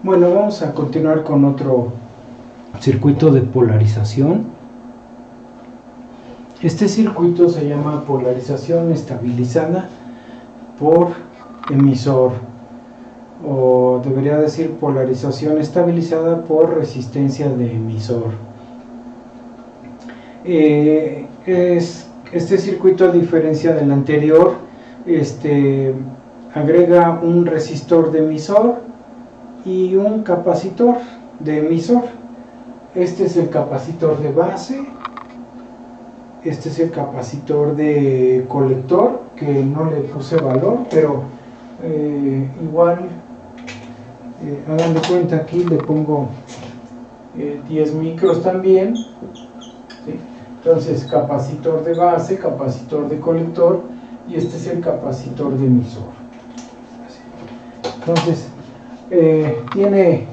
Bueno, vamos a continuar con otro circuito de polarización. Este circuito se llama polarización estabilizada por emisor, o debería decir polarización estabilizada por resistencia de emisor. Este circuito, a diferencia del anterior, agrega un resistor de emisor y un capacitor de emisor. Este es el capacitor de base, este es el capacitor de colector, que no le puse valor, pero igual hagan de cuenta, aquí le pongo 10 micros también, ¿sí? Entonces capacitor de base, capacitor de colector, y este es el capacitor de emisor. Entonces tiene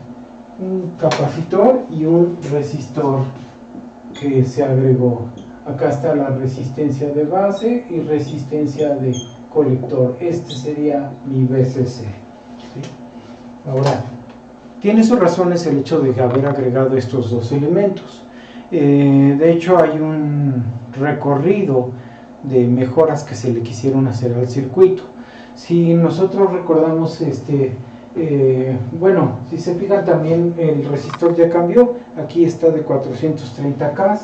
un capacitor y un resistor que se agregó. Acá está la resistencia de base y resistencia de colector. Este sería mi VCC, ¿sí? Ahora, tiene sus razones el hecho de haber agregado estos dos elementos. De hecho, hay un recorrido de mejoras que se le quisieron hacer al circuito. Si nosotros recordamos, bueno, si se fijan también, el resistor ya cambió. Aquí está de 430K.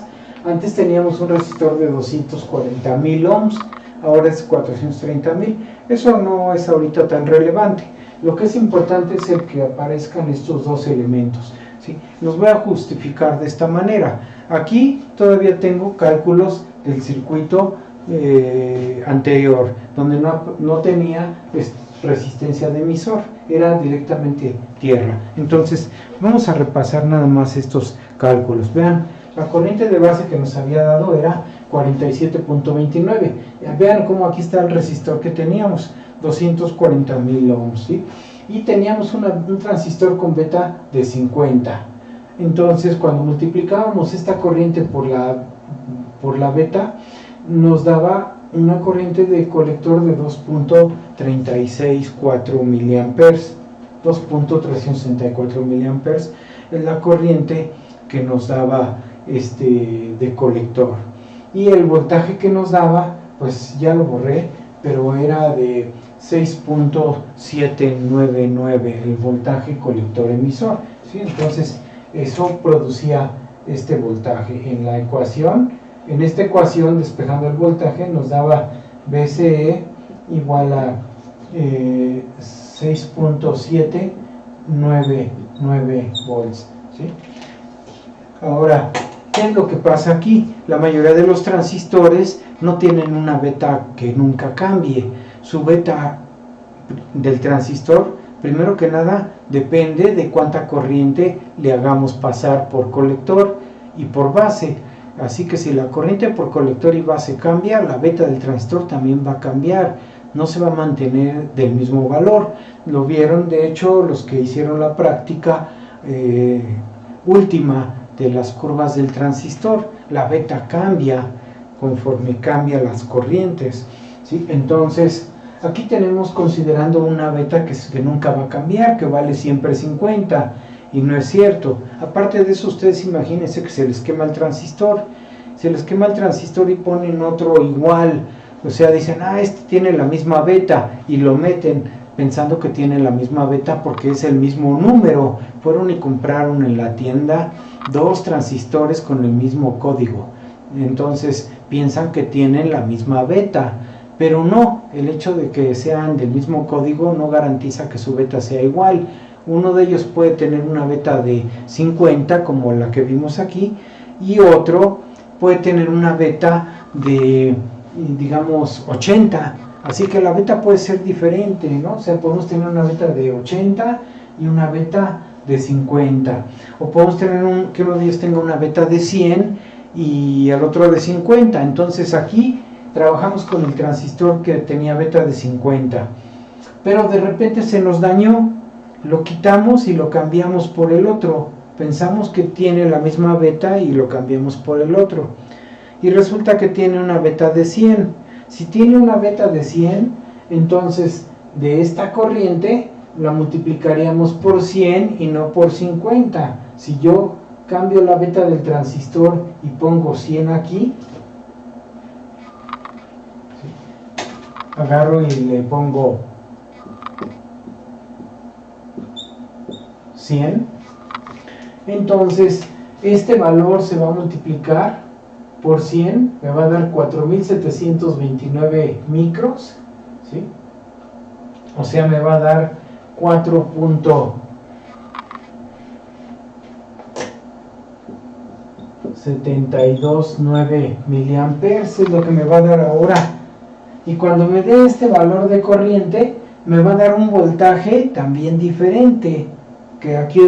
Antes teníamos un resistor de 240.000 ohms, ahora es 430.000. Eso no es ahorita tan relevante. Lo que es importante es el que aparezcan estos dos elementos, ¿sí? Los voy a justificar de esta manera. Aquí todavía tengo cálculos del circuito anterior, donde no tenía resistencia de emisor, era directamente tierra. Entonces vamos a repasar nada más estos cálculos. Vean, la corriente de base que nos había dado era 47.29. Vean cómo aquí está el resistor que teníamos, 240.000 ohms, ¿sí? Y teníamos un transistor con beta de 50. Entonces, cuando multiplicábamos esta corriente por la beta, nos daba una corriente de colector de 2.364 miliamperes. 2.364 miliamperes es la corriente que nos daba de colector. Y el voltaje que nos daba, pues ya lo borré, pero era de 6.799 el voltaje colector emisor, ¿sí? Entonces eso producía este voltaje. En la ecuación, en esta ecuación, despejando el voltaje, nos daba VCE igual a 6.799 volts, ¿sí? Ahora, ¿qué es lo que pasa aquí? La mayoría de los transistores no tienen una beta que nunca cambie. Su beta del transistor, primero que nada, depende de cuánta corriente le hagamos pasar por colector y por base. Así que si la corriente por colector y base cambia, la beta del transistor también va a cambiar. No se va a mantener del mismo valor. Lo vieron, de hecho, los que hicieron la práctica última de las curvas del transistor. La beta cambia conforme cambian las corrientes, ¿sí? Entonces, aquí tenemos considerando una beta que nunca va a cambiar, que vale siempre 50, y no es cierto. Aparte de eso, ustedes imagínense que se les quema el transistor. Se les quema el transistor y ponen otro igual. O sea, dicen, este tiene la misma beta, y lo meten pensando que tiene la misma beta porque es el mismo número. Fueron y compraron en la tienda dos transistores con el mismo código. Entonces piensan que tienen la misma beta, pero no. El hecho de que sean del mismo código no garantiza que su beta sea igual. Uno de ellos puede tener una beta de 50, como la que vimos aquí, y otro puede tener una beta de, digamos, 80. Así que la beta puede ser diferente, ¿no? O sea, podemos tener una beta de 80 y una beta de 50. O podemos tener que uno de ellos tenga una beta de 100 y el otro de 50. Entonces aquí trabajamos con el transistor que tenía beta de 50. Pero de repente se nos dañó, lo quitamos y lo cambiamos por el otro. Pensamos que tiene la misma beta y lo cambiamos por el otro. Y resulta que tiene una beta de 100. Si tiene una beta de 100, entonces de esta corriente la multiplicaríamos por 100 y no por 50. Si yo cambio la beta del transistor y pongo 100 aquí, ¿sí? Agarro y le pongo 100, entonces este valor se va a multiplicar por 100, me va a dar 4729 micros, ¿sí? O sea, me va a dar 4.729 miliamperes, es lo que me va a dar ahora. Y cuando me dé este valor de corriente, me va a dar un voltaje también diferente, que aquí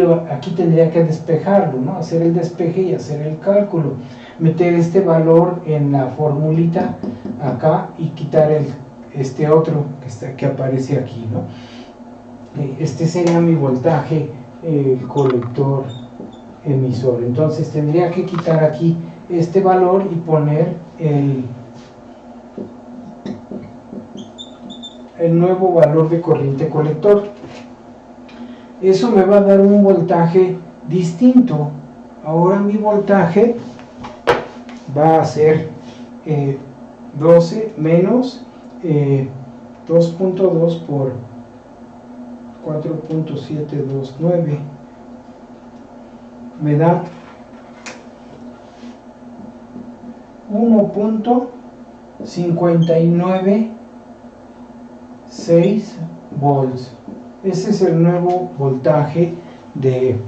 tendría que despejarlo, ¿no? Hacer el despeje y hacer el cálculo. Meter este valor en la formulita acá y quitar este otro que aparece aquí, ¿no? Este sería mi voltaje colector emisor. Entonces tendría que quitar aquí este valor y poner el nuevo valor de corriente colector. Eso me va a dar un voltaje distinto. Ahora mi voltaje va a ser 12 menos 2.2 por 4.729 me da 1.596 volts. Ese es el nuevo voltaje de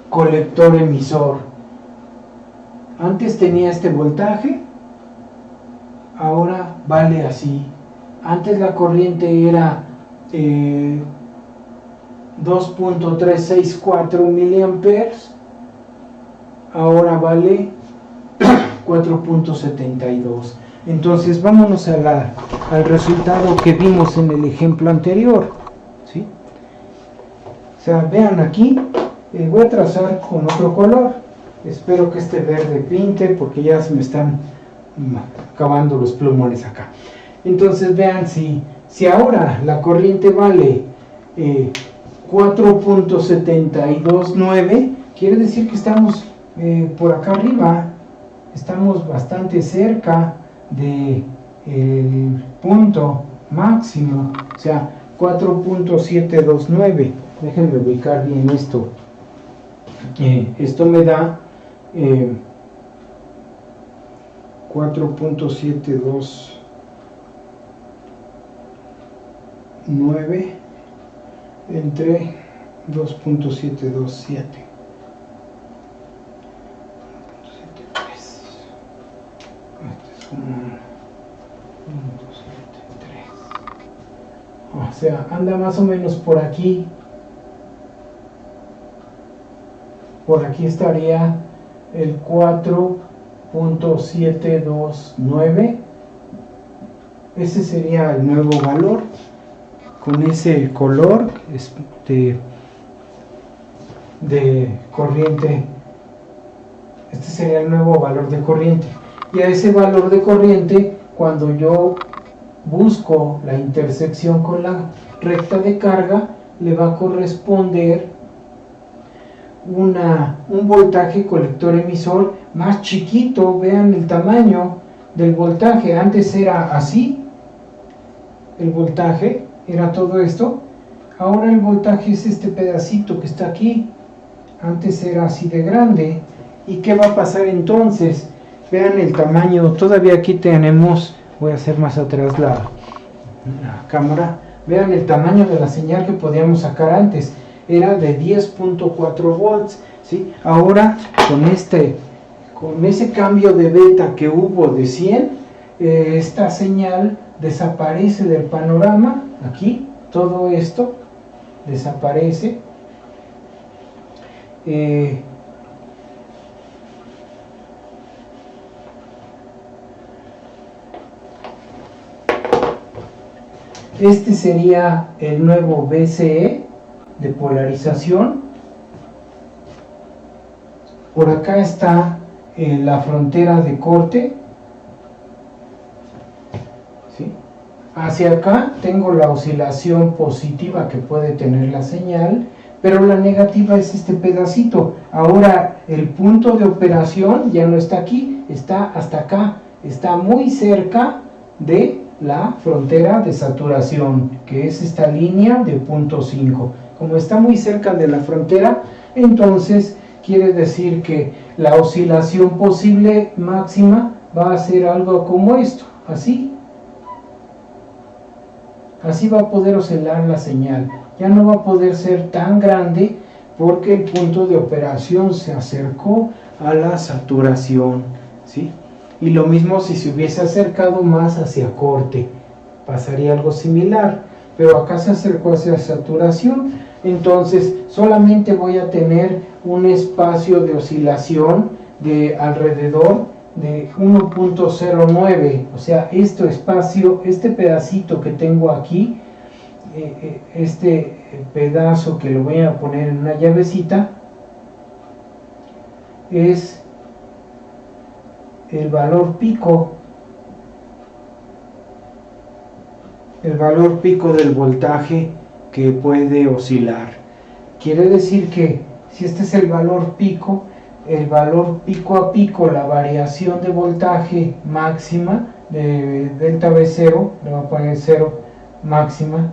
colector emisor. Antes tenía este voltaje, ahora vale así. Antes la corriente era 2.364 miliamperes, ahora vale 4.72. Entonces vámonos al resultado que vimos en el ejemplo anterior, ¿sí? O sea, vean aquí, voy a trazar con otro color. Espero que este verde pinte porque ya se me están acabando los plumones acá. Entonces vean, si ahora la corriente vale 4.729, quiere decir que estamos por acá arriba, estamos bastante cerca del punto máximo, o sea, 4.729. Déjenme ubicar bien esto. Esto me da 4.729 entre 2.727. O sea, anda más o menos por aquí. Por aquí estaría el 4.729. Ese sería el nuevo valor con ese color de corriente. Este sería el nuevo valor de corriente. Y a ese valor de corriente, cuando yo busco la intersección con la recta de carga, le va a corresponder un voltaje colector emisor más chiquito. Vean el tamaño del voltaje. Antes era así, el voltaje era todo esto. Ahora el voltaje es este pedacito que está aquí. Antes era así de grande. ¿Y qué va a pasar entonces? Vean el tamaño. Todavía aquí tenemos, voy a hacer más atrás la cámara. Vean el tamaño de la señal que podíamos sacar antes. Era de 10.4 volts, ¿sí? Ahora con ese cambio de beta que hubo de 100, esta señal desaparece del panorama. Aquí todo esto desaparece. Este sería el nuevo VCE de polarización. Por acá está la frontera de corte, ¿sí? Hacia acá tengo la oscilación positiva que puede tener la señal, pero la negativa es este pedacito. Ahora el punto de operación ya no está aquí, está hasta acá, está muy cerca de la frontera de saturación, que es esta línea de punto 5. Como está muy cerca de la frontera, entonces quiere decir que la oscilación posible máxima va a ser algo como esto, así. Así va a poder oscilar la señal. Ya no va a poder ser tan grande porque el punto de operación se acercó a la saturación, ¿sí? Y lo mismo si se hubiese acercado más hacia corte, pasaría algo similar, pero acá se acercó hacia saturación, entonces solamente voy a tener un espacio de oscilación de alrededor de 1.09, o sea, este espacio, este pedacito que tengo aquí, este pedazo que lo voy a poner en una llavecita, es el valor pico del voltaje que puede oscilar. Quiere decir que si este es el valor pico a pico, la variación de voltaje máxima de delta V0, le voy a poner 0 máxima,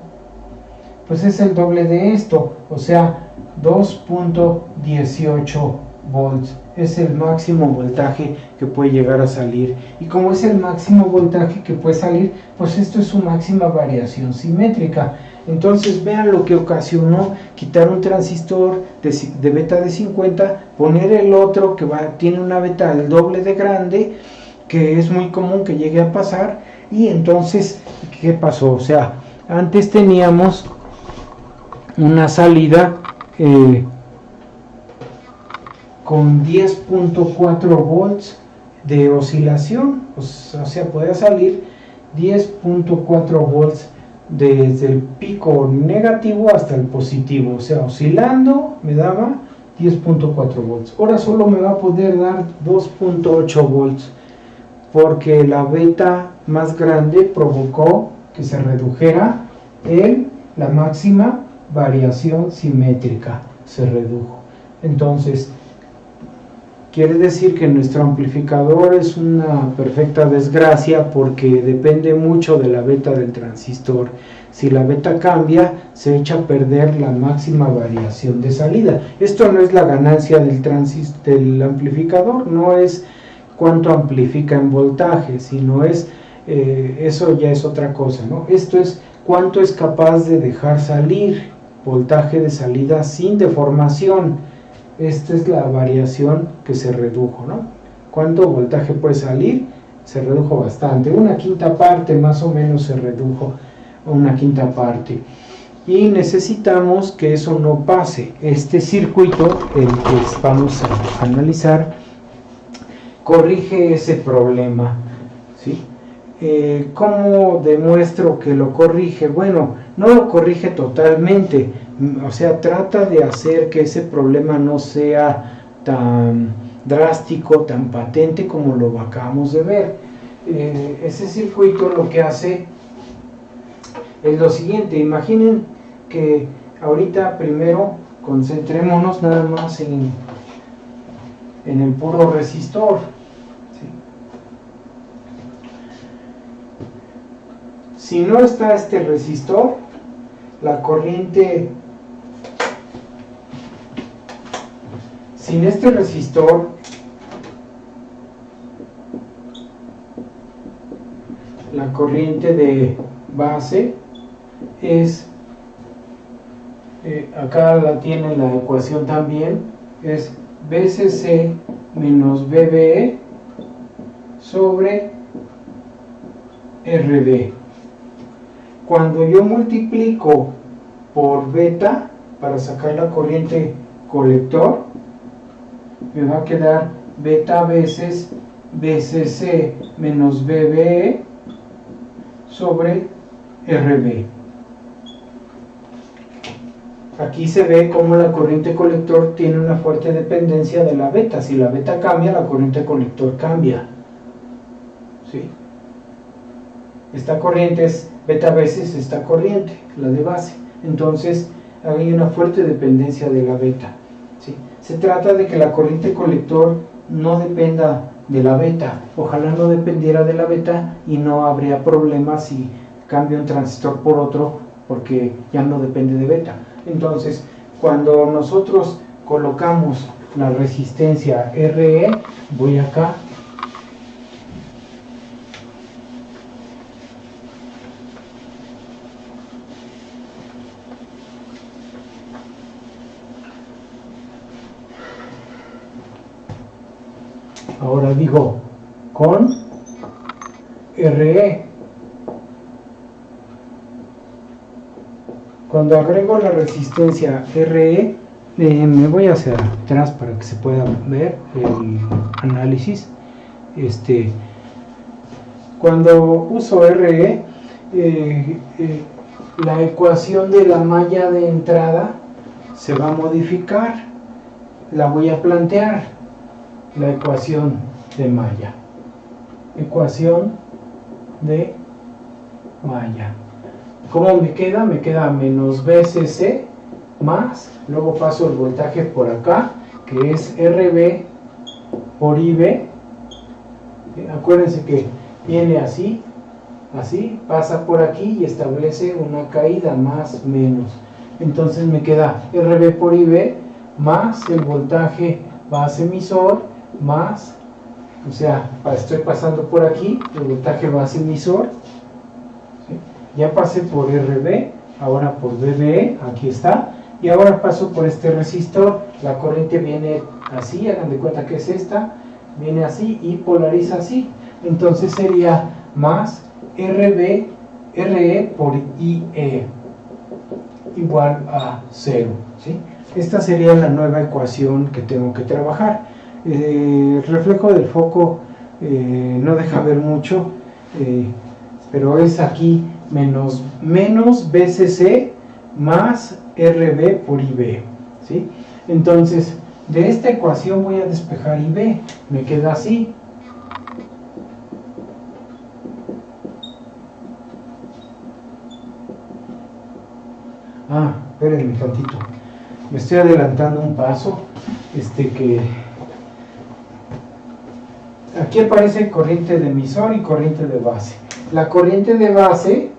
pues es el doble de esto, o sea, 2.18 volts. Es el máximo voltaje que puede llegar a salir. Y como es el máximo voltaje que puede salir, pues esto es su máxima variación simétrica. Entonces vean lo que ocasionó quitar un transistor de beta de 50, poner el otro que tiene una beta el doble de grande, que es muy común que llegue a pasar. Y entonces, ¿qué pasó? O sea, antes teníamos una salida con 10.4 volts de oscilación, o sea, podía salir 10.4 volts desde el pico negativo hasta el positivo, o sea, oscilando me daba 10.4 volts. Ahora solo me va a poder dar 2.8 volts, porque la beta más grande provocó que se redujera la máxima variación simétrica, se redujo. Entonces, quiere decir que nuestro amplificador es una perfecta desgracia porque depende mucho de la beta del transistor. Si la beta cambia, se echa a perder la máxima variación de salida. Esto no es la ganancia del amplificador, no es cuánto amplifica en voltaje, sino eso ya es otra cosa, ¿no? Esto es cuánto es capaz de dejar salir voltaje de salida sin deformación. Esta es la variación que se redujo, ¿no? ¿Cuánto voltaje puede salir? Se redujo bastante, una quinta parte más o menos se redujo, una quinta parte. Y necesitamos que eso no pase. Este circuito, el que vamos a analizar, corrige ese problema, ¿sí? ¿Cómo demuestro que lo corrige? Bueno, no lo corrige totalmente, o sea, trata de hacer que ese problema no sea tan drástico, tan patente como lo acabamos de ver. Ese circuito lo que hace es lo siguiente. Imaginen que ahorita primero concentrémonos nada más en el puro resistor, ¿sí? Si no está este resistor, la corriente, sin este resistor, la corriente de base es, acá la tiene la ecuación también, es BCC menos BBE sobre RB. Cuando yo multiplico por beta para sacar la corriente colector, me va a quedar beta veces BCC menos BBE sobre RB. Aquí se ve cómo la corriente colector tiene una fuerte dependencia de la beta. Si la beta cambia, la corriente colector cambia, ¿sí? Esta corriente es beta veces esta corriente, la de base. Entonces hay una fuerte dependencia de la beta, ¿sí? Se trata de que la corriente colector no dependa de la beta. Ojalá no dependiera de la beta y no habría problemas si cambio un transistor por otro, porque ya no depende de beta. Entonces, cuando nosotros colocamos la resistencia RE, voy acá, ahora digo con RE. Cuando agrego la resistencia RE, me voy hacia atrás para que se pueda ver el análisis. Cuando uso RE, la ecuación de la malla de entrada se va a modificar. La voy a plantear. La ecuación de malla. Ecuación de malla. ¿Cómo me queda? Me queda menos BCC más, luego paso el voltaje por acá, que es RB por IB. Acuérdense que viene así, así, pasa por aquí y establece una caída, más, menos. Entonces me queda RB por IB más el voltaje base emisor más, o sea, estoy pasando por aquí, el voltaje base emisor. Ya pasé por RB, ahora por BBE, aquí está, y ahora paso por este resistor. La corriente viene así, hagan de cuenta que es esta, viene así y polariza así. Entonces sería más RE por IE igual a 0, ¿sí? Esta sería la nueva ecuación que tengo que trabajar. El reflejo del foco no deja ver mucho, pero es aquí menos BCC más RB por IB, ¿sí? Entonces, de esta ecuación voy a despejar IB, me queda así. Espérenme tantito, me estoy adelantando un paso, que aquí aparece corriente de emisor y corriente de base. La corriente de base,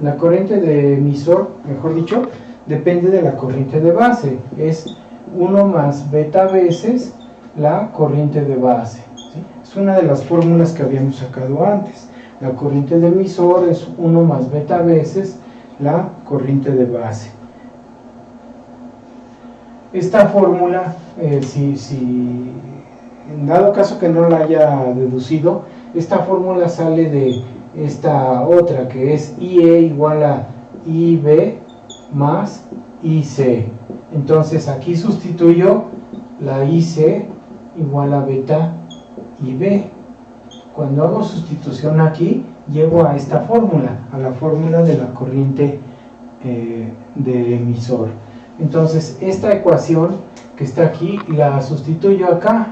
la corriente de emisor, mejor dicho, depende de la corriente de base. Es 1 más beta veces la corriente de base, ¿sí? Es una de las fórmulas que habíamos sacado antes. La corriente de emisor es 1 más beta veces la corriente de base. Esta fórmula, si en dado caso que no la haya deducido, esta fórmula sale de esta otra, que es IE igual a IB más IC. Entonces aquí sustituyo la IC igual a beta IB. Cuando hago sustitución aquí, llego a esta fórmula, a la fórmula de la corriente de emisor. Entonces esta ecuación que está aquí la sustituyo acá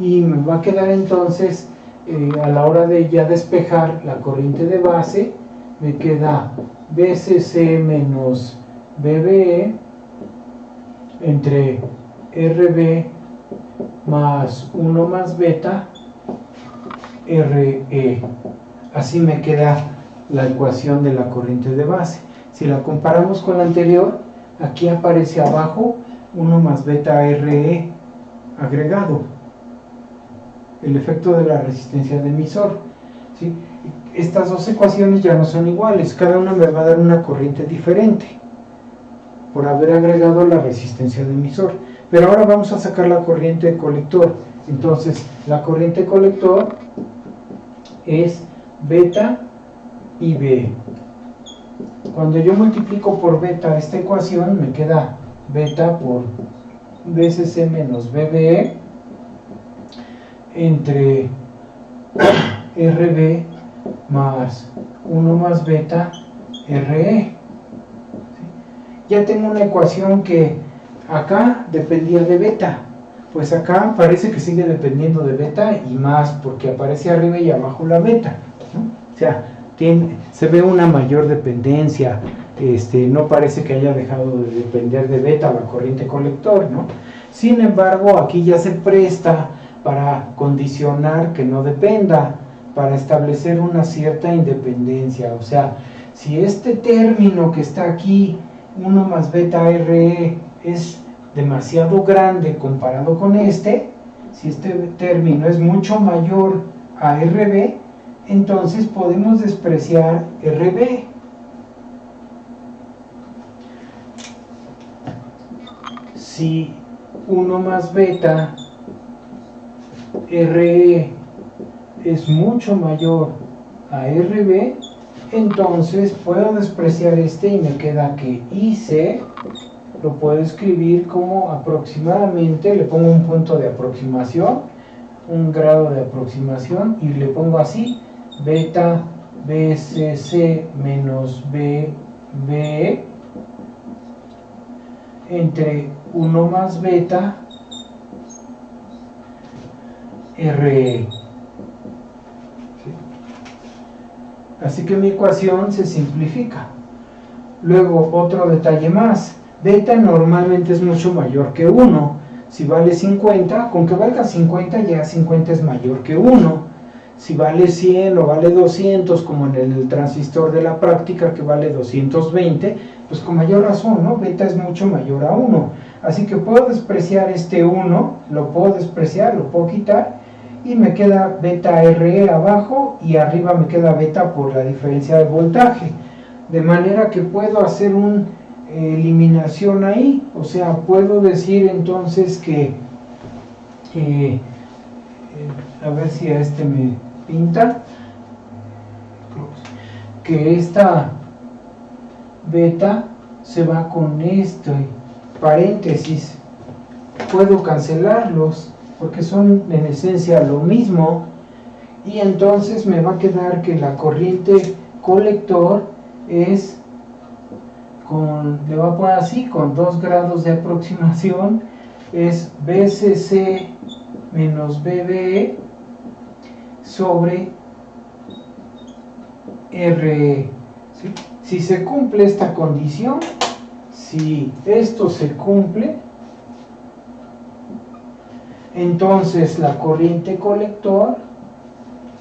y me va a quedar entonces a la hora de ya despejar la corriente de base, me queda BCC menos BBE entre RB más 1 más beta RE. Así me queda la ecuación de la corriente de base. Si la comparamos con la anterior, aquí aparece abajo 1 más beta RE agregado, el efecto de la resistencia de emisor, ¿sí? Estas dos ecuaciones ya no son iguales, cada una me va a dar una corriente diferente por haber agregado la resistencia de emisor. Pero ahora vamos a sacar la corriente colector. Entonces la corriente colector es beta IB. Cuando yo multiplico por beta esta ecuación, me queda beta por BCC menos BBE entre RB más 1 más beta RE. Ya tengo una ecuación que acá dependía de beta. Pues acá parece que sigue dependiendo de beta y más, porque aparece arriba y abajo la beta, ¿no? O sea, se ve una mayor dependencia, no parece que haya dejado de depender de beta la corriente colector, ¿no? Sin embargo, aquí ya se presta para condicionar que no dependa, para establecer una cierta independencia. O sea, si este término que está aquí, 1 más beta RE, es demasiado grande comparado con si este término es mucho mayor a RB, entonces podemos despreciar RB. Si 1 más beta RE es mucho mayor a RB, entonces puedo despreciar y me queda que IC lo puedo escribir como aproximadamente, le pongo un punto de aproximación, un grado de aproximación, y le pongo así: beta BCC menos BB entre 1 más beta RE. Así que mi ecuación se simplifica. Luego, otro detalle más: beta normalmente es mucho mayor que 1. Si vale 50, con que valga 50, ya 50 es mayor que 1. Si vale 100 o vale 200, como en el transistor de la práctica que vale 220, pues con mayor razón, ¿no? Beta es mucho mayor a 1. Así que puedo despreciar este 1, lo puedo despreciar, lo puedo quitar, y me queda beta RE abajo, y arriba me queda beta por la diferencia de voltaje. De manera que puedo hacer una eliminación ahí. O sea, puedo decir entonces que, a ver si a me pinta, que esta beta se va con paréntesis. Puedo cancelarlos porque son en esencia lo mismo, y entonces me va a quedar que la corriente colector es le voy a poner así, con 2 grados de aproximación, es BCC menos BBE sobre RE. ¿Sí? Si se cumple esta condición, si esto se cumple, entonces la corriente colector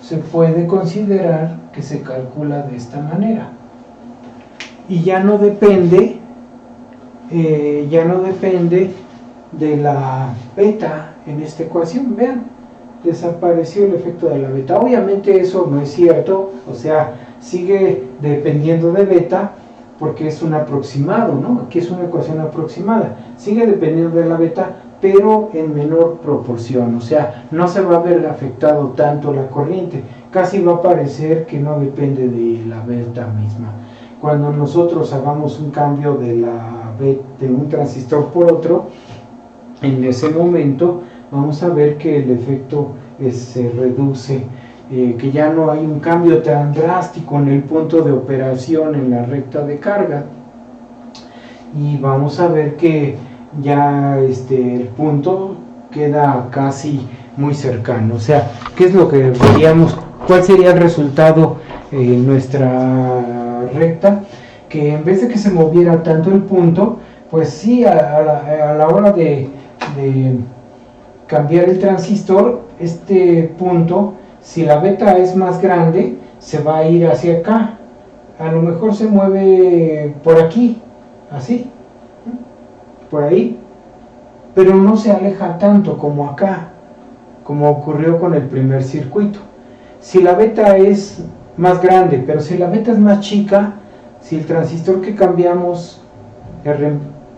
se puede considerar que se calcula de esta manera. Y ya no depende de la beta en esta ecuación. Vean, desapareció el efecto de la beta. Obviamente eso no es cierto, o sea, sigue dependiendo de beta porque es un aproximado, ¿no? Aquí es una ecuación aproximada. Sigue dependiendo de la beta, pero en menor proporción, o sea, no se va a ver afectado tanto la corriente. Casi va a parecer que no depende de la beta misma. Cuando nosotros hagamos un cambio de un transistor por otro, en ese momento vamos a ver que el efecto se reduce, que ya no hay un cambio tan drástico en el punto de operación en la recta de carga, y vamos a ver que ya el punto queda casi muy cercano. O sea, ¿qué es lo que veríamos? ¿Cuál sería el resultado en nuestra recta? Que en vez de que se moviera tanto el punto, pues sí, a la hora de cambiar el transistor, este punto, si la beta es más grande, se va a ir hacia acá. A lo mejor se mueve por aquí, así, por ahí, pero no se aleja tanto como acá, como ocurrió con el primer circuito. Si la beta es más grande, pero si la beta es más chica, si el transistor que cambiamos,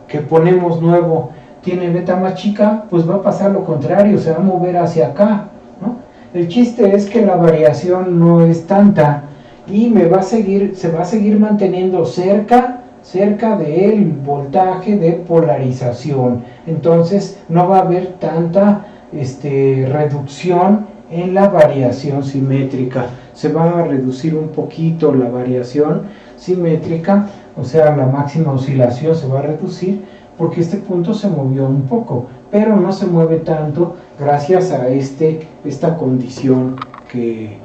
que ponemos nuevo, tiene beta más chica, pues va a pasar lo contrario, se va a mover hacia acá, ¿no? El chiste es que la variación no es tanta y se va a seguir manteniendo cerca del voltaje de polarización. Entonces no va a haber tanta reducción en la variación simétrica. Se va a reducir un poquito la variación simétrica, o sea, la máxima oscilación se va a reducir porque este punto se movió un poco, pero no se mueve tanto gracias a esta condición que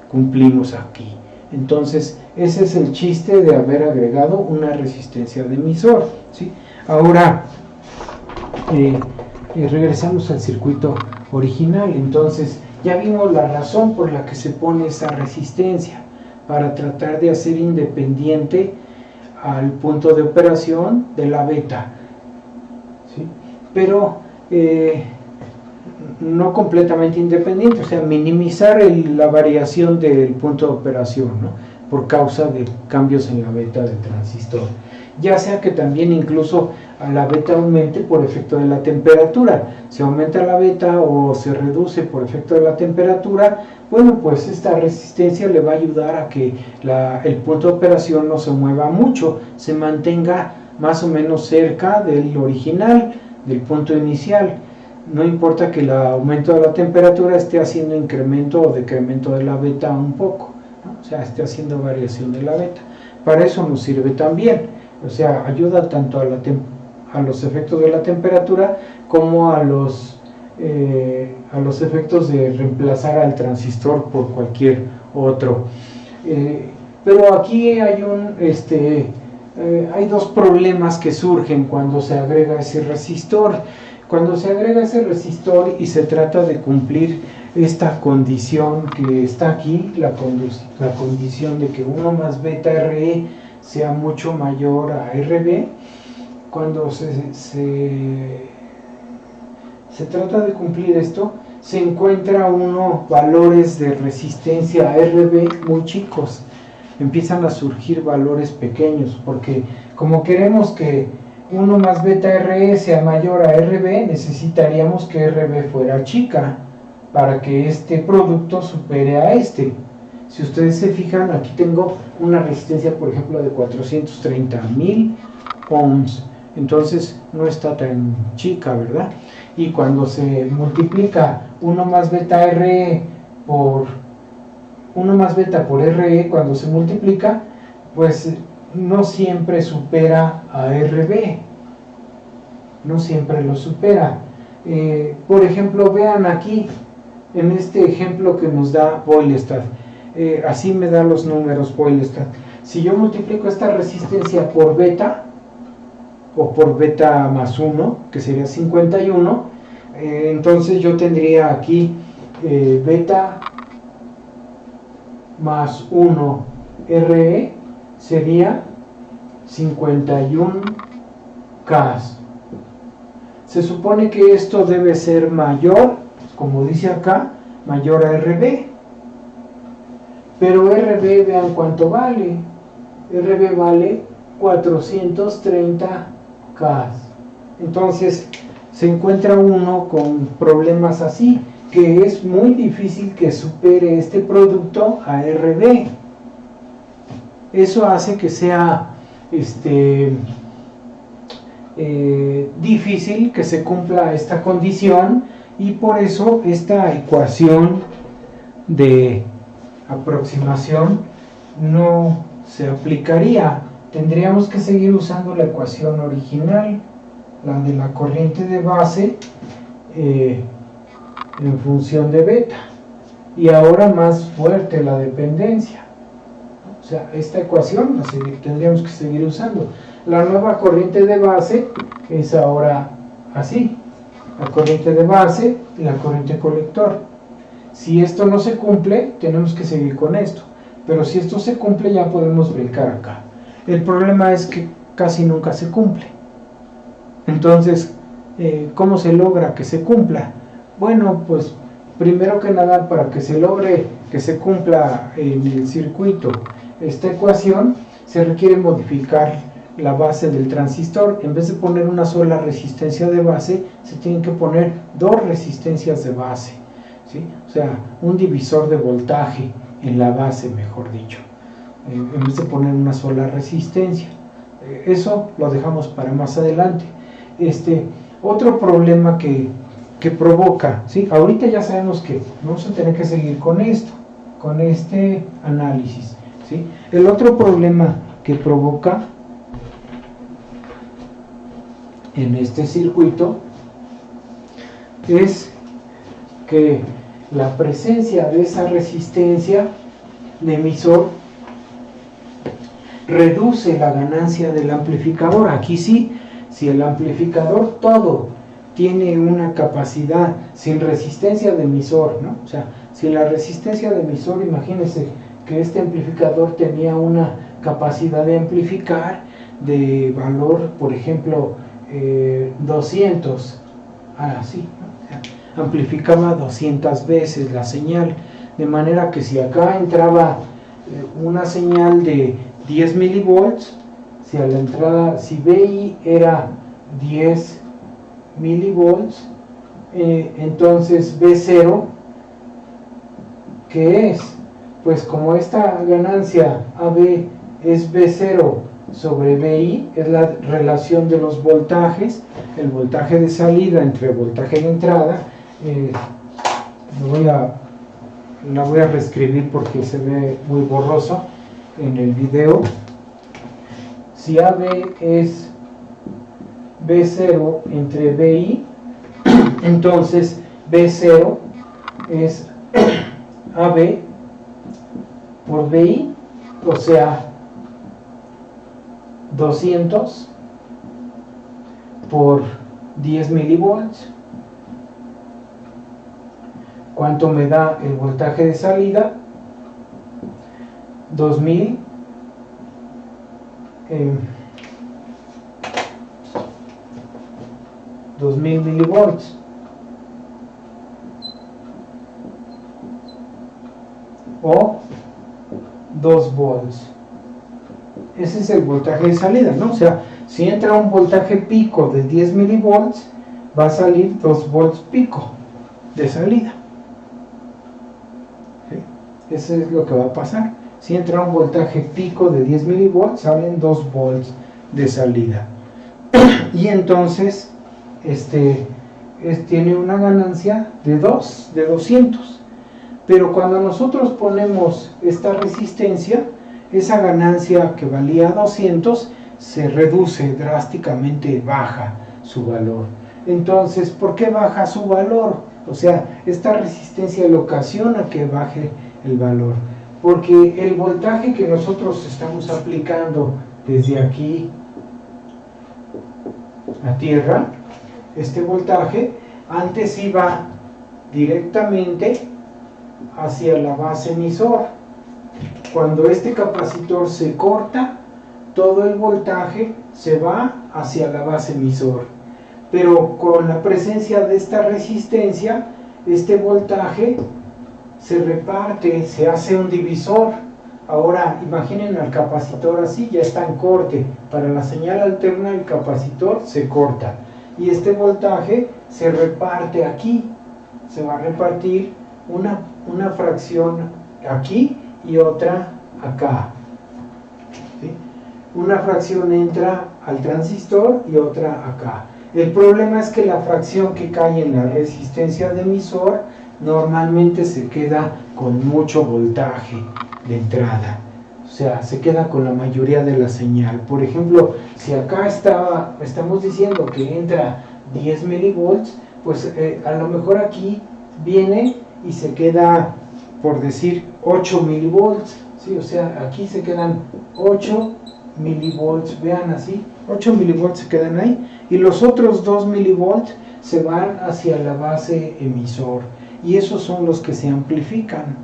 cumplimos aquí. Entonces, ese es el chiste de haber agregado una resistencia de emisor, ¿sí? Ahora, regresamos al circuito original. Entonces, ya vimos la razón por la que se pone esa resistencia, para tratar de hacer independiente al punto de operación de la beta, ¿sí? Pero no completamente independiente, o sea, minimizar la variación del punto de operación, ¿no? Por causa de cambios en la beta del transistor, ya sea que también incluso a la beta aumente por efecto de la temperatura. Se aumenta la beta o se reduce por efecto de la temperatura, bueno, pues esta resistencia le va a ayudar a que el punto de operación no se mueva mucho, se mantenga más o menos cerca del original, del punto inicial. No importa que el aumento de la temperatura esté haciendo incremento o decremento de la beta un poco, ¿no? O sea, esté haciendo variación de la beta. Para eso nos sirve también, o sea, ayuda tanto a los efectos de la temperatura como a los efectos de reemplazar al transistor por cualquier otro. Pero aquí hay hay dos problemas que surgen cuando se agrega ese resistor. Cuando se agrega ese resistor y se trata de cumplir esta condición que está aquí, la condición de que 1 más beta RE sea mucho mayor a RB, cuando se trata de cumplir esto, se encuentra uno valores de resistencia a RB muy chicos. Empiezan a surgir valores pequeños, porque como queremos que 1 más beta RE sea mayor a RB, necesitaríamos que RB fuera chica para que este producto supere a este. Si ustedes se fijan, aquí tengo una resistencia, por ejemplo, de 430.000 ohms, entonces no está tan chica, ¿verdad? Y cuando se multiplica 1 más beta RE por 1 más beta por RE, cuando se multiplica, pues no siempre supera a RB, no siempre lo supera. Por ejemplo, vean aquí, en este ejemplo que nos da Boylestad, así me da los números Boylestad. Si yo multiplico esta resistencia por beta, o por beta más 1, que sería 51, entonces yo tendría aquí beta más 1 RE sería 51 K. Se supone que esto debe ser mayor, como dice acá, mayor a RB. Pero RB, vean cuánto vale. RB vale 430 K. Entonces se encuentra uno con problemas así, que es muy difícil que supere este producto a RB. Eso hace que sea difícil que se cumpla esta condición, y por eso esta ecuación de aproximación no se aplicaría. Tendríamos que seguir usando la ecuación original, la de la corriente de base en función de beta, y ahora más fuerte la dependencia. O sea, esta ecuación tendríamos que seguir usando. La nueva corriente de base es ahora así: la corriente de base y la corriente colector. Si esto no se cumple, tenemos que seguir con esto, pero si esto se cumple, ya podemos brincar acá. El problema es que casi nunca se cumple. Entonces, ¿cómo se logra que se cumpla? Bueno, pues primero que nada, para que se logre que se cumpla en el circuito esta ecuación, se requiere modificar la base del transistor. En vez de poner una sola resistencia de base, se tienen que poner dos resistencias de base, ¿sí? O sea, un divisor de voltaje en la base, mejor dicho, en vez de poner una sola resistencia. Eso lo dejamos para más adelante. Otro problema que provoca, ¿sí? Ahorita ya sabemos que vamos a tener que seguir con esto, con este análisis, ¿sí? El otro problema que provoca en este circuito es que la presencia de esa resistencia de emisor reduce la ganancia del amplificador. Aquí sí, si el amplificador todo tiene una capacidad sin resistencia de emisor, ¿no? O sea, sin la resistencia de emisor, imagínense que este amplificador tenía una capacidad de amplificar de valor, por ejemplo, 200, así, ¿no? O sea, amplificaba 200 veces la señal, de manera que si acá entraba una señal de 10 milivolts, si a la entrada, si BI era 10 milivolts, entonces B0, ¿qué es? Pues como esta ganancia AB es B0 sobre BI, es la relación de los voltajes, el voltaje de salida entre el voltaje de entrada, la voy a reescribir porque se ve muy borroso en el video. Si AB es B0 entre BI, entonces B0 es AB por BI, o sea, 200 por 10 milivolts. ¿Cuánto me da el voltaje de salida? 2000 milivolts. O 2 volts. Ese es el voltaje de salida, ¿no? O sea, si entra un voltaje pico de 10 milivolts, va a salir 2 volts pico de salida. ¿Sí? Eso es lo que va a pasar. Si entra un voltaje pico de 10 milivolts, salen 2 volts de salida. Y entonces, tiene una ganancia de 200. Pero cuando nosotros ponemos esta resistencia, esa ganancia que valía 200 se reduce drásticamente, baja su valor. Entonces, ¿por qué baja su valor? O sea, esta resistencia le ocasiona que baje el valor, porque el voltaje que nosotros estamos aplicando desde aquí a tierra, este voltaje antes iba directamente hacia la base emisor. Cuando este capacitor se corta, todo el voltaje se va hacia la base emisor, pero con la presencia de esta resistencia, este voltaje se reparte, se hace un divisor. Ahora imaginen al capacitor así, ya está en corte. Para la señal alterna el capacitor se corta y este voltaje se reparte aquí, se va a repartir una fracción aquí y otra acá, ¿sí? Una fracción entra al transistor y otra acá. El problema es que la fracción que cae en la resistencia de emisor normalmente se queda con mucho voltaje de entrada, o sea, se queda con la mayoría de la señal. Por ejemplo, si acá estamos diciendo que entra 10 milivolts, pues a lo mejor aquí viene y se queda, por decir, 8 milivolts, ¿sí? O sea, aquí se quedan 8 milivolts, vean así, 8 milivolts se quedan ahí, y los otros 2 milivolts se van hacia la base emisor, y esos son los que se amplifican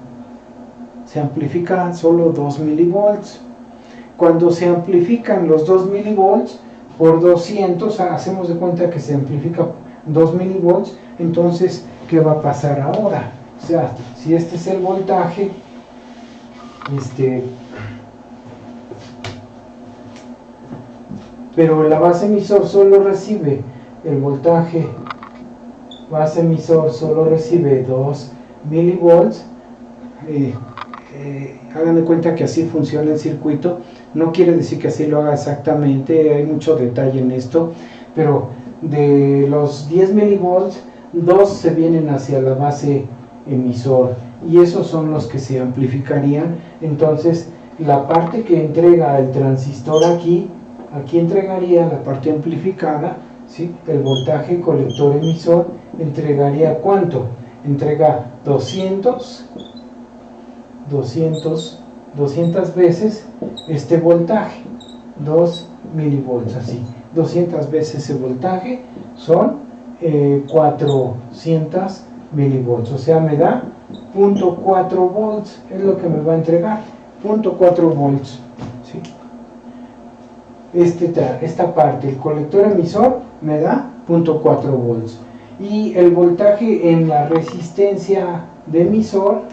solo 2 milivolts. Cuando se amplifican los 2 milivolts por 200, hacemos de cuenta que se amplifica 2 milivolts, entonces, ¿qué va a pasar ahora? O sea, si este es el voltaje, pero la base emisor solo recibe el voltaje, base emisor solo recibe 2 milivolts, hagan de cuenta que así funciona el circuito. No quiere decir que así lo haga exactamente, hay mucho detalle en esto, pero de los 10 milivolts, 2 se vienen hacia la base emisor y esos son los que se amplificarían. Entonces la parte que entrega el transistor aquí entregaría la parte amplificada, ¿sí? El voltaje colector emisor entregaría ¿cuánto? Entrega 200 veces este voltaje, 2 milivolts, así, 200 veces ese voltaje son 400 milivolts, o sea, me da 0.4 volts, es lo que me va a entregar, 0.4 volts, ¿sí? Esta parte, el colector emisor, me da 0.4 volts, y el voltaje en la resistencia de emisor,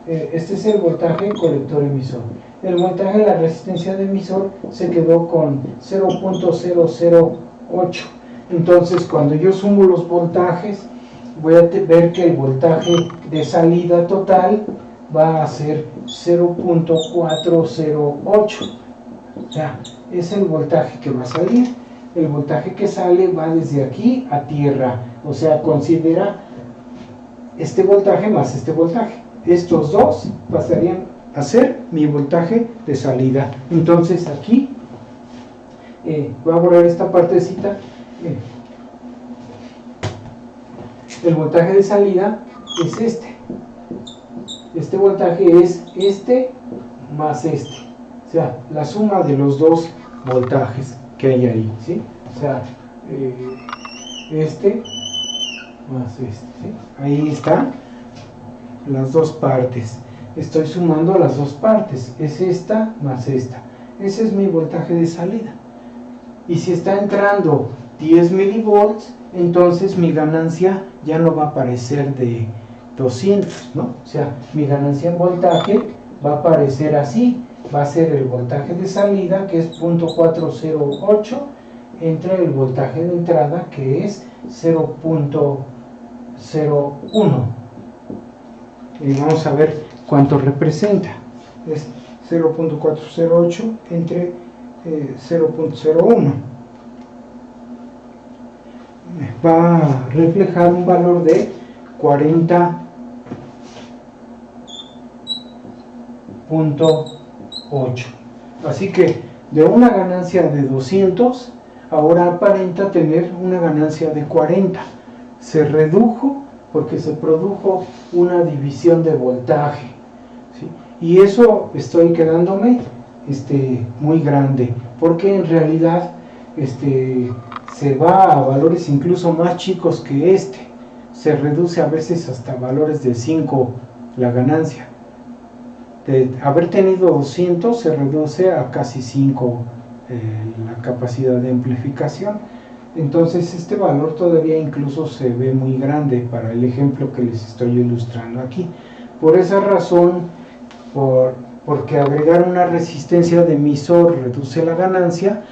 este es el voltaje colector emisor. El voltaje de la resistencia de emisor se quedó con 0.008. Entonces, cuando yo sumo los voltajes, voy a ver que el voltaje de salida total va a ser 0.408. O sea, es el voltaje que va a salir. El voltaje que sale va desde aquí a tierra. O sea, considera este voltaje más este voltaje. Estos dos pasarían a ser mi voltaje de salida. Entonces aquí voy a borrar esta partecita. El voltaje de salida es este. Este voltaje es este más este. O sea, la suma de los dos voltajes que hay ahí, ¿sí? O sea, este más este, ¿sí? Ahí están las dos partes. Estoy sumando las dos partes. Es esta más esta. Ese es mi voltaje de salida. Y si está entrando 10 milivolts, entonces mi ganancia ya no va a aparecer de 200, ¿no? O sea, mi ganancia en voltaje va a aparecer así. Va a ser el voltaje de salida, que es 0.408, entre el voltaje de entrada, que es 0.01. Y vamos a ver cuánto representa. Es 0.408 entre 0.01. Va a reflejar un valor de 40.8. Así que de una ganancia de 200, ahora aparenta tener una ganancia de 40. Se redujo porque se produjo una división de voltaje, ¿sí? Y eso estoy quedándome muy grande, porque en realidad se va a valores incluso más chicos que se reduce a veces hasta valores de 5 la ganancia. De haber tenido 200 se reduce a casi 5 la capacidad de amplificación. Entonces este valor todavía incluso se ve muy grande para el ejemplo que les estoy ilustrando aquí. Por esa razón, porque agregar una resistencia de emisor reduce la ganancia,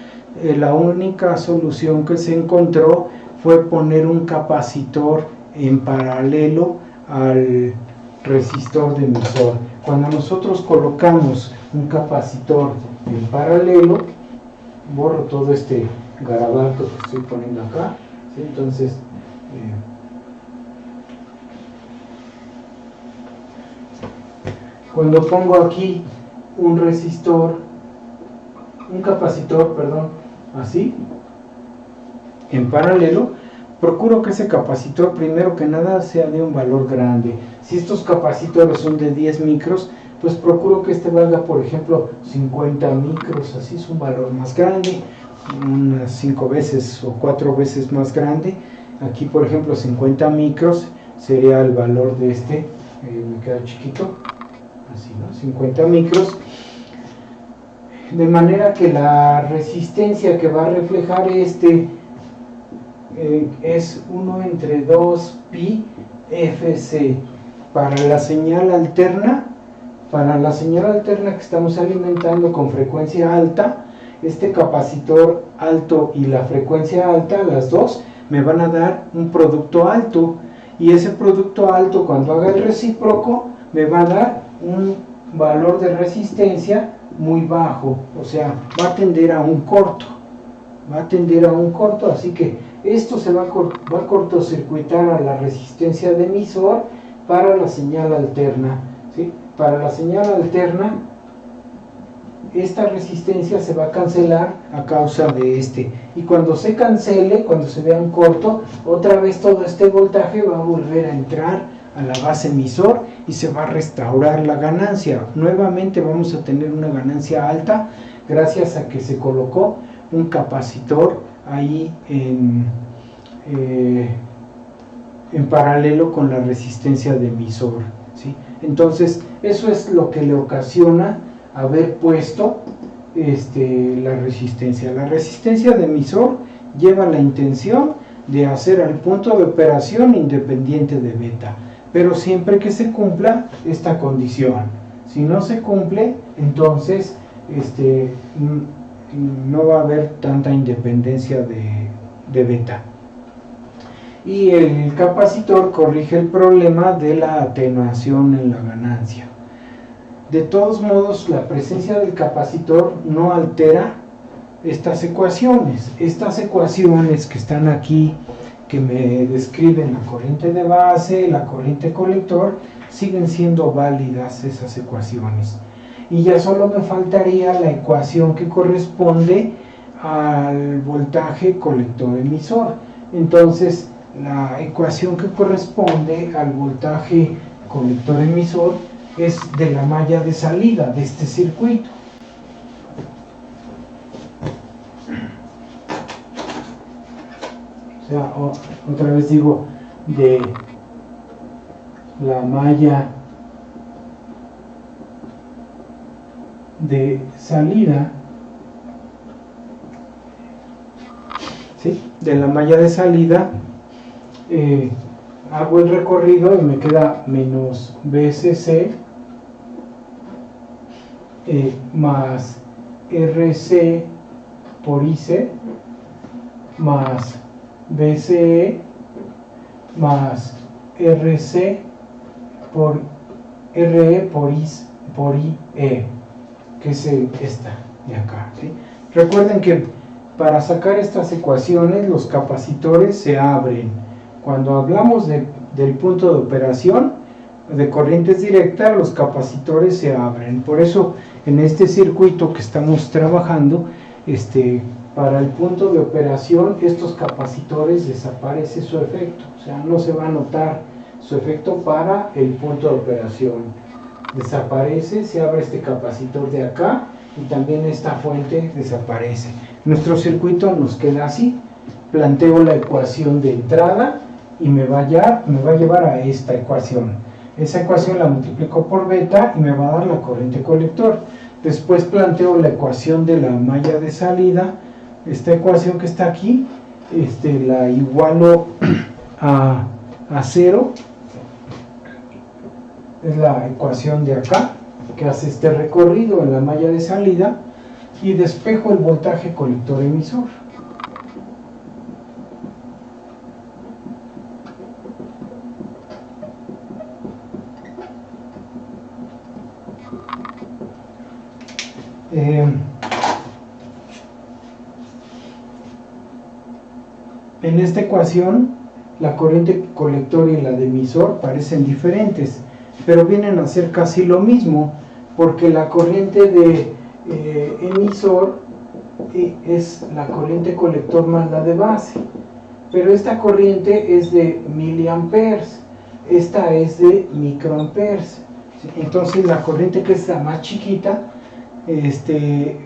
la única solución que se encontró fue poner un capacitor en paralelo al resistor de emisor. Cuando nosotros colocamos un capacitor en paralelo, borro todo este garabato que estoy poniendo acá, ¿sí? Entonces cuando pongo aquí un capacitor, así, en paralelo, procuro que ese capacitor primero que nada sea de un valor grande. Si estos capacitores son de 10 micros, pues procuro que valga, por ejemplo, 50 micros, así es un valor más grande, unas 5 veces o 4 veces más grande. Aquí, por ejemplo, 50 micros sería el valor de me queda chiquito, así, ¿no? 50 micros. De manera que la resistencia que va a reflejar es 1 entre 2 pi fc. Para la señal alterna que estamos alimentando con frecuencia alta, este capacitor alto y la frecuencia alta, las dos, me van a dar un producto alto, y ese producto alto, cuando haga el recíproco, me va a dar un valor de resistencia muy bajo, o sea, va a tender a un corto, así que esto se va a cortocircuitar a la resistencia de emisor para la señal alterna, ¿sí? Para la señal alterna esta resistencia se va a cancelar a causa de este, y cuando se cancele, cuando se vea un corto, otra vez todo este voltaje va a volver a entrar a la base emisor y se va a restaurar la ganancia. Nuevamente vamos a tener una ganancia alta gracias a que se colocó un capacitor ahí en paralelo con la resistencia de emisor, ¿sí? Entonces eso es lo que le ocasiona haber puesto la resistencia. La resistencia de emisor lleva la intención de hacer al punto de operación independiente de beta, pero siempre que se cumpla esta condición. Si no se cumple, entonces no va a haber tanta independencia de beta. Y el capacitor corrige el problema de la atenuación en la ganancia. De todos modos, la presencia del capacitor no altera estas ecuaciones. Estas ecuaciones que están aquí, que me describen la corriente de base, la corriente colector, siguen siendo válidas esas ecuaciones. Y ya solo me faltaría la ecuación que corresponde al voltaje colector emisor. Entonces, la ecuación que corresponde al voltaje colector emisor es de la malla de salida de este circuito. O sea, otra vez digo, de la malla de salida, ¿sí? De la malla de salida, hago el recorrido y me queda menos BCC más RC por IC más BCE más RC por RE por IE, que es esta de acá, ¿sí? Recuerden que para sacar estas ecuaciones los capacitores se abren. Cuando hablamos del punto de operación de corrientes directas, los capacitores se abren. Por eso en este circuito que estamos trabajando, para el punto de operación, estos capacitores desaparece su efecto. O sea, no se va a notar su efecto para el punto de operación. Desaparece, se abre este capacitor de acá y también esta fuente desaparece. Nuestro circuito nos queda así. Planteo la ecuación de entrada y me va a llevar a esta ecuación. Esa ecuación la multiplico por beta y me va a dar la corriente colector. Después planteo la ecuación de la malla de salida. Esta ecuación que está aquí, la igualo a 0. Es la ecuación de acá, que hace este recorrido en la malla de salida, y despejo el voltaje colector emisor. En esta ecuación, la corriente colector y la de emisor parecen diferentes, pero vienen a ser casi lo mismo, porque la corriente de emisor es la corriente colector más la de base, pero esta corriente es de miliamperes, esta es de microamperes. Entonces la corriente que es la más chiquita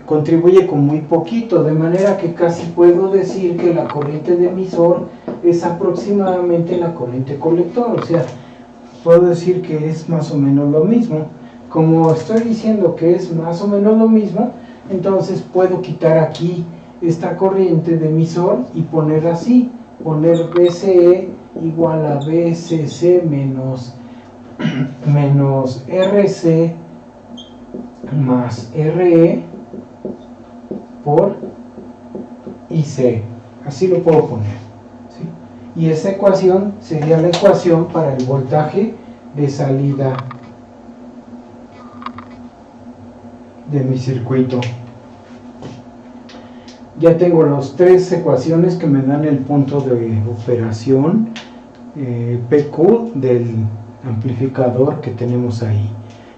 contribuye con muy poquito, de manera que casi puedo decir que la corriente de emisor es aproximadamente la corriente colector. O sea, puedo decir que es más o menos lo mismo. Como estoy diciendo que es más o menos lo mismo, entonces puedo quitar aquí esta corriente de emisor y poner así, poner BCE igual a BCC menos RC más RE por IC. Así lo puedo poner, ¿sí? Y esa ecuación sería la ecuación para el voltaje de salida de mi circuito. Ya tengo las tres ecuaciones que me dan el punto de operación PQ del amplificador que tenemos ahí.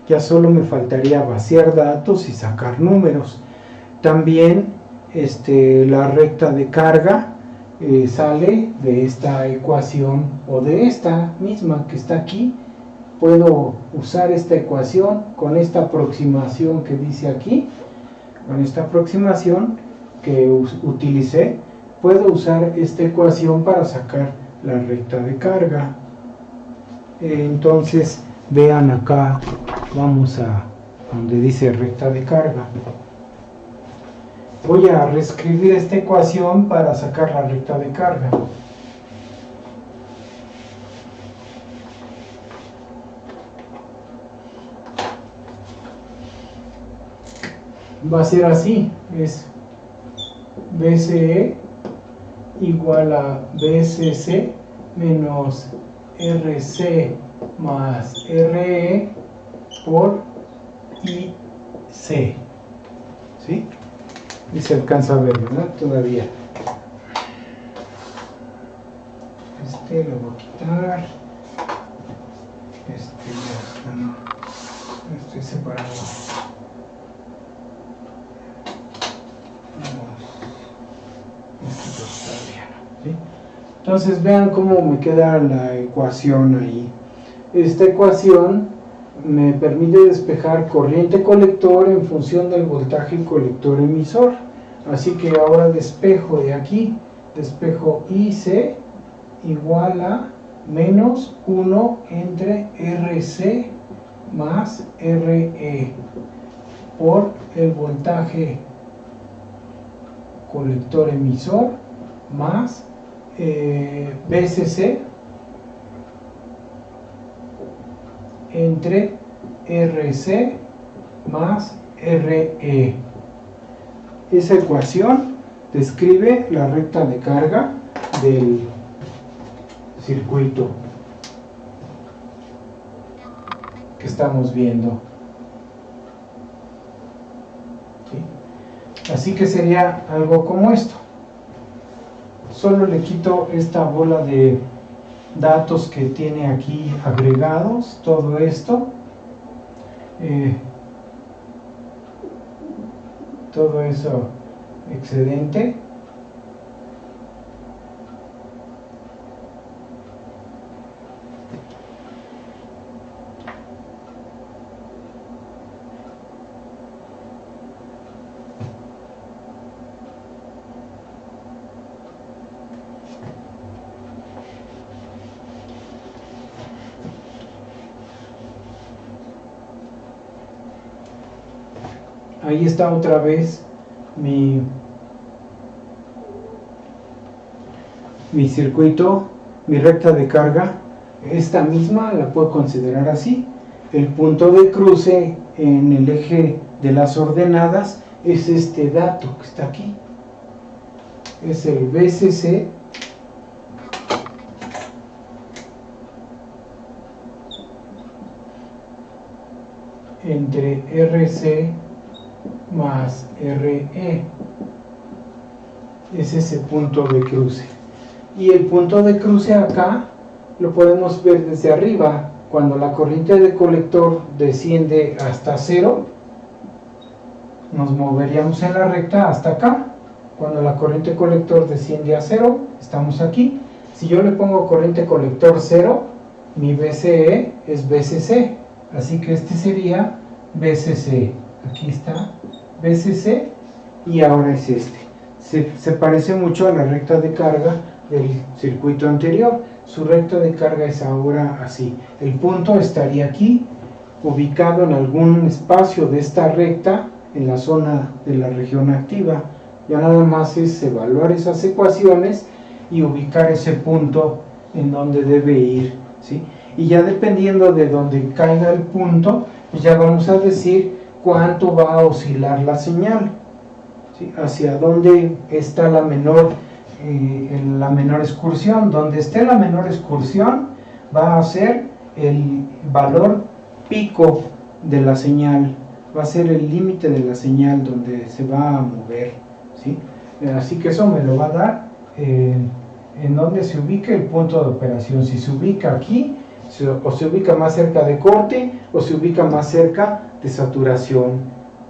Ya solo me faltaría vaciar datos y sacar números. También la recta de carga sale de esta ecuación o de esta misma que está aquí. Puedo usar esta ecuación con esta aproximación que dice aquí, con esta aproximación que utilicé, puedo usar esta ecuación para sacar la recta de carga. Entonces vean acá, vamos a donde dice recta de carga. Voy a reescribir esta ecuación para sacar la recta de carga. Va a ser así, es BCE igual a BCC menos RC más RE por IC. ¿Sí? Y se alcanza a ver, ¿verdad? Todavía. Lo voy a quitar. Ya está, no. Estoy separando. ¿Sí? Entonces vean cómo me queda la ecuación ahí. Esta ecuación me permite despejar corriente colector en función del voltaje colector emisor. Así que ahora despejo de aquí, despejo IC igual a menos 1 entre RC más RE por el voltaje colector emisor más BCC entre RC más RE. Esa ecuación describe la recta de carga del circuito que estamos viendo. ¿Sí? Así que sería algo como esto. Solo le quito esta bola de datos que tiene aquí agregados, todo esto, todo eso excedente. Ahí está otra vez mi circuito, mi recta de carga. Esta misma la puedo considerar así. El punto de cruce en el eje de las ordenadas es este dato que está aquí. Es el BCC entre RC más RE. Es ese punto de cruce. Y el punto de cruce acá lo podemos ver desde arriba. Cuando la corriente de colector desciende hasta 0, nos moveríamos en la recta hasta acá. Cuando la corriente colector desciende a 0, estamos aquí. Si yo le pongo corriente colector 0, mi BCE es BCC. Así que este sería BCC. Aquí está BCC y ahora es este. Se parece mucho a la recta de carga del circuito anterior. Su recta de carga es ahora así. El punto estaría aquí, ubicado en algún espacio de esta recta, en la zona de la región activa. Ya nada más es evaluar esas ecuaciones y ubicar ese punto en donde debe ir, ¿sí? Y ya dependiendo de donde caiga el punto, pues ya vamos a decir cuánto va a oscilar la señal, ¿sí? Hacia dónde está la menor excursión. Donde esté la menor excursión va a ser el valor pico de la señal, va a ser el límite de la señal donde se va a mover, ¿sí? Así que eso me lo va a dar en donde se ubique el punto de operación. Si se ubica aquí, o se ubica más cerca de corte o se ubica más cerca de saturación,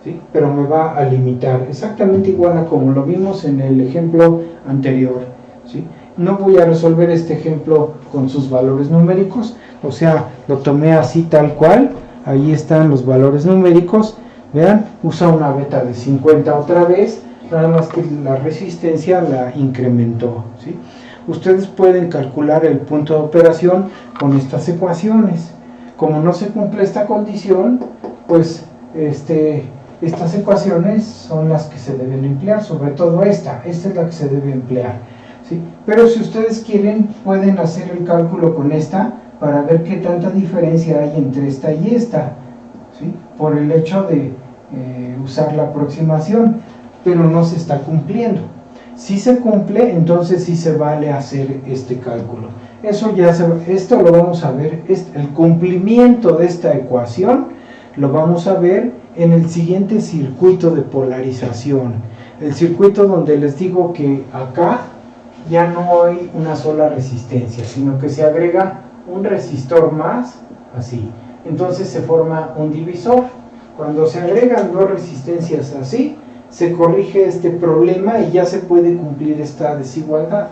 ¿sí? Pero me va a limitar, exactamente igual a como lo vimos en el ejemplo anterior, ¿sí? No voy a resolver este ejemplo con sus valores numéricos, o sea, lo tomé así tal cual, ahí están los valores numéricos, vean, usa una beta de 50 otra vez, nada más que la resistencia la incrementó, ¿sí? Ustedes pueden calcular el punto de operación con estas ecuaciones. Como no se cumple esta condición, pues estas ecuaciones son las que se deben emplear, sobre todo esta es la que se debe emplear, ¿sí? Pero si ustedes quieren, pueden hacer el cálculo con esta para ver qué tanta diferencia hay entre esta y esta, ¿sí? Por el hecho de usar la aproximación, pero no se está cumpliendo. Si se cumple, entonces sí se vale hacer este cálculo. Esto lo vamos a ver, el cumplimiento de esta ecuación lo vamos a ver en el siguiente circuito de polarización. El circuito donde les digo que acá ya no hay una sola resistencia, sino que se agrega un resistor más, así. Entonces se forma un divisor. Cuando se agregan dos resistencias así, se corrige este problema y ya se puede cumplir esta desigualdad.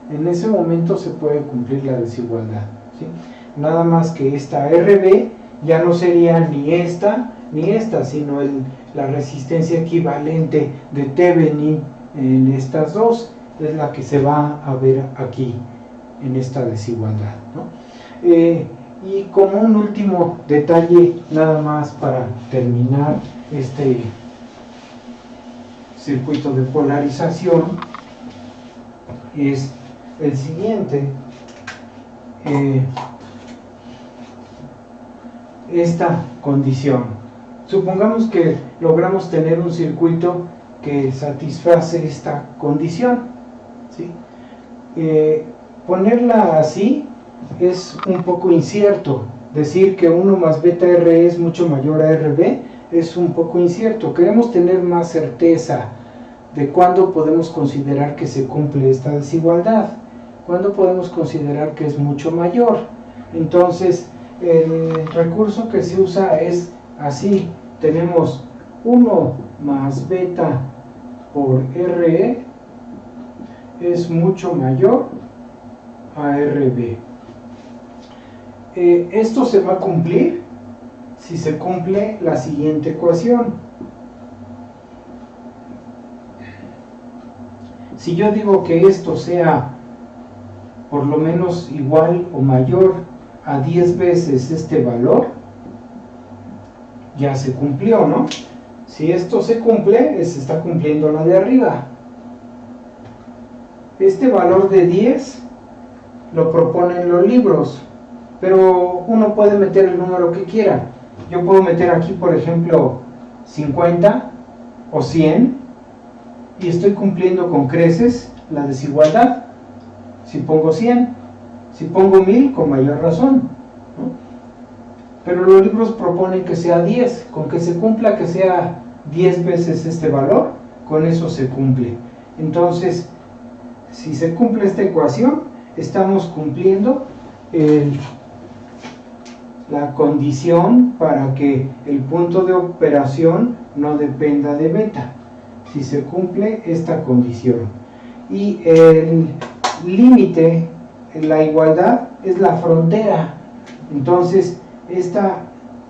En ese momento se puede cumplir la desigualdad, ¿sí? Nada más que esta RB ya no sería ni esta, sino la resistencia equivalente de Thevenin en estas dos, es la que se va a ver aquí, en esta desigualdad, ¿no? Y como un último detalle, nada más para terminar este circuito de polarización, es el siguiente. Esta condición, supongamos que logramos tener un circuito que satisface esta condición, ¿sí? Ponerla así es un poco incierto. Decir que 1 más beta R es mucho mayor a RB es un poco incierto. Queremos tener más certeza de cuándo podemos considerar que se cumple esta desigualdad, cuándo podemos considerar que es mucho mayor. Entonces el recurso que se usa es así: tenemos 1 más beta por RE es mucho mayor a RB. Esto se va a cumplir si se cumple la siguiente ecuación. Si yo digo que esto sea por lo menos igual o mayor a 10 veces este valor, ya se cumplió, ¿no? Si esto se cumple, se está cumpliendo la de arriba. Este valor de 10 lo proponen los libros, pero uno puede meter el número que quiera. Yo puedo meter aquí, por ejemplo, 50 o 100 y estoy cumpliendo con creces la desigualdad. Si pongo 100, si pongo 1000, con mayor razón, ¿no? Pero los libros proponen que sea 10, con que se cumpla que sea 10 veces este valor, con eso se cumple. Entonces, si se cumple esta ecuación, estamos cumpliendo la condición para que el punto de operación no dependa de beta, si se cumple esta condición. Y el límite, la igualdad, es la frontera. Entonces, esta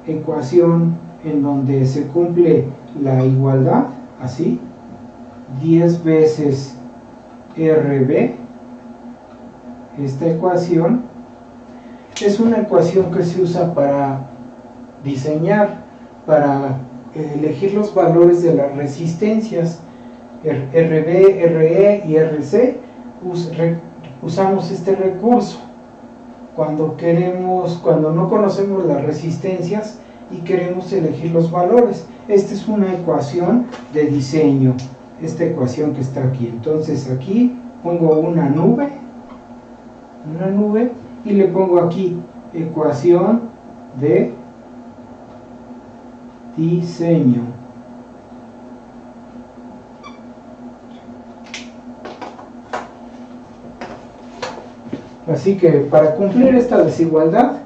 ecuación en donde se cumple la igualdad, así, 10 veces RB, esta ecuación es una ecuación que se usa para diseñar, para elegir los valores de las resistencias RB, RE y RC. Usamos este recurso cuando no conocemos las resistencias y queremos elegir los valores. Esta es una ecuación de diseño, esta ecuación que está aquí. Entonces aquí pongo una nube y le pongo aquí ecuación de diseño. Así que para cumplir esta desigualdad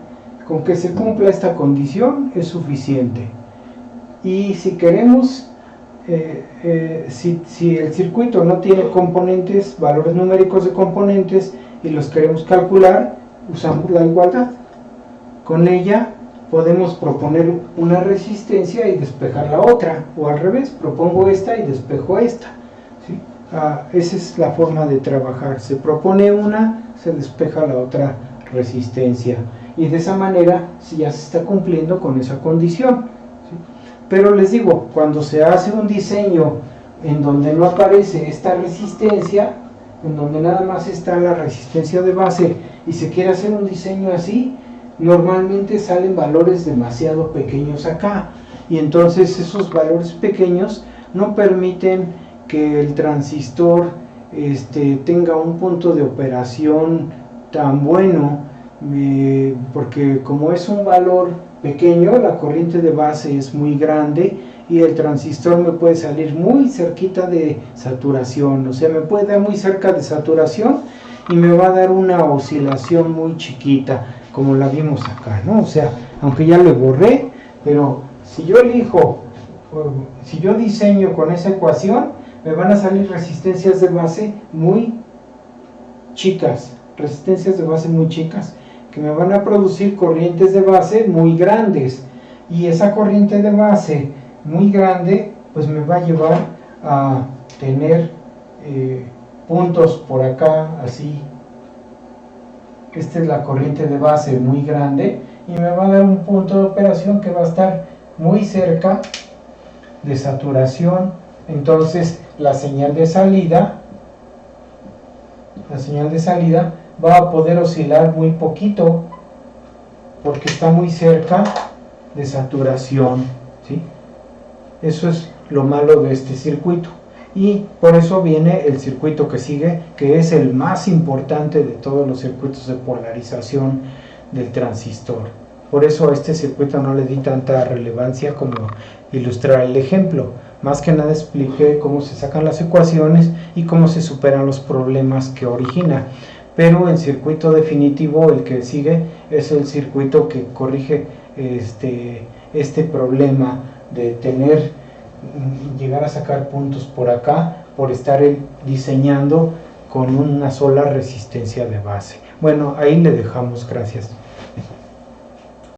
Con que se cumpla esta condición es suficiente. Y si queremos, si el circuito no tiene componentes, valores numéricos de componentes, y los queremos calcular, usamos la igualdad. Con ella podemos proponer una resistencia y despejar la otra, o al revés, propongo esta y despejo esta, ¿sí? Esa es la forma de trabajar. Se propone una, se despeja la otra resistencia, y de esa manera ya se está cumpliendo con esa condición, ¿sí? Pero les digo, cuando se hace un diseño en donde no aparece esta resistencia, en donde nada más está la resistencia de base, y se quiere hacer un diseño así, normalmente salen valores demasiado pequeños acá, y entonces esos valores pequeños no permiten que el transistor tenga un punto de operación tan bueno, porque como es un valor pequeño, la corriente de base es muy grande y el transistor me puede salir muy cerquita de saturación, o sea, me puede dar muy cerca de saturación y me va a dar una oscilación muy chiquita, como la vimos acá, ¿no? O sea, aunque ya lo borré, pero si yo elijo, si yo diseño con esa ecuación, me van a salir resistencias de base muy chicas, que me van a producir corrientes de base muy grandes, y esa corriente de base muy grande pues me va a llevar a tener puntos por acá, así. Esta es la corriente de base muy grande y me va a dar un punto de operación que va a estar muy cerca de saturación. Entonces la señal de salida va a poder oscilar muy poquito porque está muy cerca de saturación, ¿sí? Eso es lo malo de este circuito, y por eso viene el circuito que sigue, que es el más importante de todos los circuitos de polarización del transistor. Por eso a este circuito no le di tanta relevancia como ilustrar el ejemplo. Más que nada expliqué cómo se sacan las ecuaciones y cómo se superan los problemas que origina. Pero el circuito definitivo, el que sigue, es el circuito que corrige este problema de llegar a sacar puntos por acá por estar diseñando con una sola resistencia de base. Bueno, ahí le dejamos. Gracias.